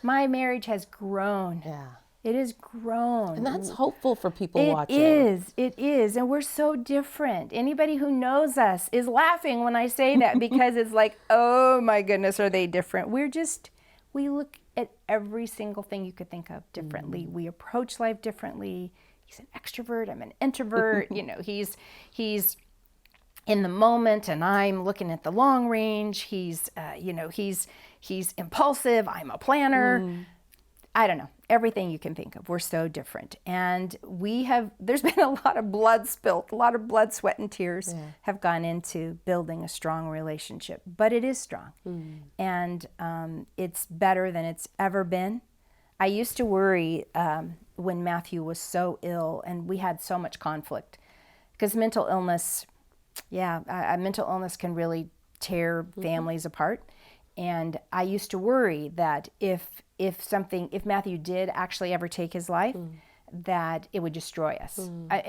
My marriage has grown. Yeah. It has grown. And that's hopeful for people watching. It is. And we're so different. Anybody who knows us is laughing when I say that because it's like, oh my goodness, are they different? We look at every single thing you could think of differently. We approach life differently. He's an extrovert, I'm an introvert. He's in the moment and I'm looking at the long range. He's impulsive, I'm a planner. I don't know, everything you can think of. We're so different. And there's been a lot of blood spilt, a lot of blood, sweat, and tears have gone into building a strong relationship. But it is strong. And it's better than it's ever been. I used to worry when Matthew was so ill and we had so much conflict. Because mental illness can really tear families apart. And I used to worry that if Matthew did actually ever take his life, that it would destroy us.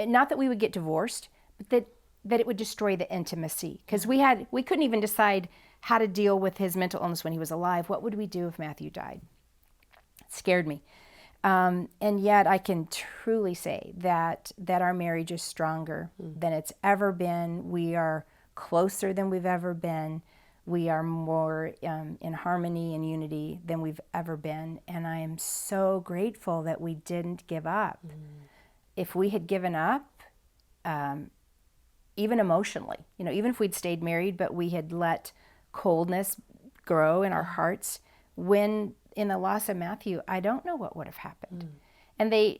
Not that we would get divorced, but that it would destroy the intimacy. Because we couldn't even decide how to deal with his mental illness when he was alive. What would we do if Matthew died? It scared me. And yet I can truly say that our marriage is stronger than it's ever been. We are closer than we've ever been. We are more in harmony and unity than we've ever been. And I am so grateful that we didn't give up. If we had given up, even emotionally, even if we'd stayed married, but we had let coldness grow in our hearts, when in the loss of Matthew, I don't know what would have happened. And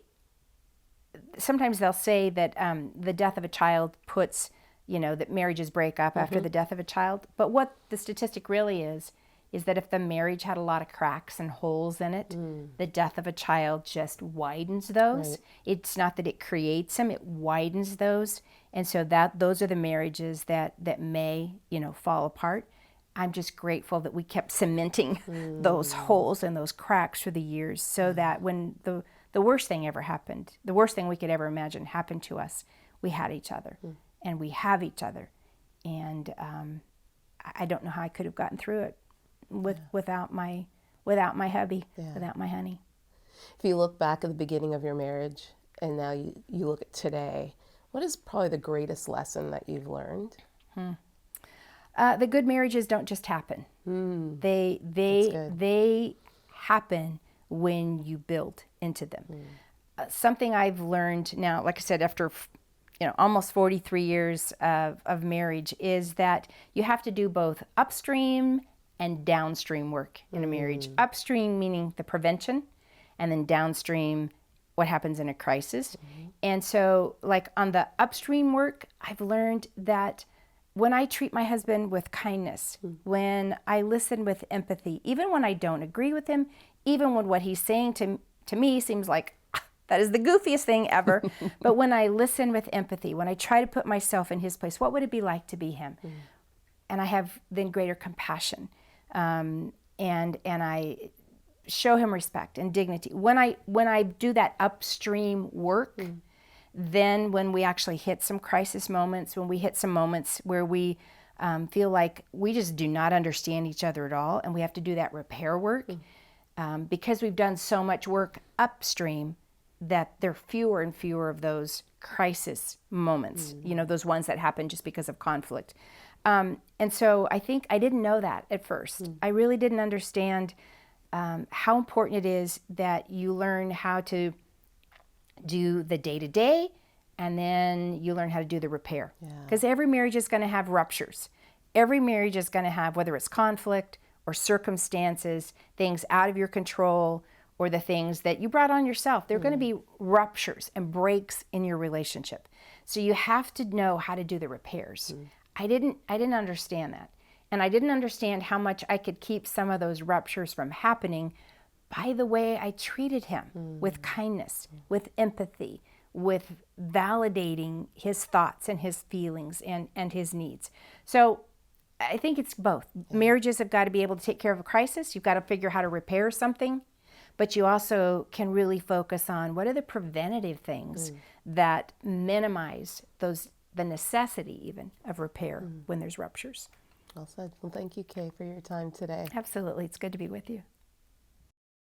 sometimes they'll say that the death of a child puts, that marriages break up after the death of a child. But what the statistic really is that if the marriage had a lot of cracks and holes in it, the death of a child just widens those. Right. It's not that it creates them, it widens those. And so those are the marriages that may, fall apart. I'm just grateful that we kept cementing those holes and those cracks for the years so that when the worst thing ever happened, the worst thing we could ever imagine happened to us, we had each other. And we have each other. And I don't know how I could have gotten through it without my hubby, without my honey. If you look back at the beginning of your marriage and now you look at today, what is probably the greatest lesson that you've learned? The good marriages don't just happen. They happen when you build into them. Something I've learned now, like I said, after almost 43 years of marriage, is that you have to do both upstream and downstream work in a marriage. Upstream meaning the prevention, and then downstream what happens in a crisis. And so like on the upstream work, I've learned that when I treat my husband with kindness, when I listen with empathy, even when I don't agree with him, even when what he's saying to me seems like that is the goofiest thing ever. But when I listen with empathy, when I try to put myself in his place, what would it be like to be him? And I have then greater compassion. And I show him respect and dignity. When I do that upstream work, then when we actually hit some crisis moments, when we hit some moments where we feel like we just do not understand each other at all, and we have to do that repair work, because we've done so much work upstream, that there are fewer and fewer of those crisis moments, those ones that happen just because of conflict. And so I think I didn't know that at first. I really didn't understand how important it is that you learn how to do the day-to-day, and then you learn how to do the repair. Because every marriage is going to have ruptures. Every marriage is going to have, whether it's conflict or circumstances, things out of your control, or the things that you brought on yourself. There are going to be ruptures and breaks in your relationship. So you have to know how to do the repairs. I didn't understand that. And I didn't understand how much I could keep some of those ruptures from happening by the way I treated him, with kindness, with empathy, with validating his thoughts and his feelings and his needs. So I think it's both. Marriages have got to be able to take care of a crisis. You've got to figure how to repair something. But you also can really focus on what are the preventative things that minimize the necessity even of repair when there's ruptures. Well said. Well, thank you, Kay, for your time today. Absolutely. It's good to be with you.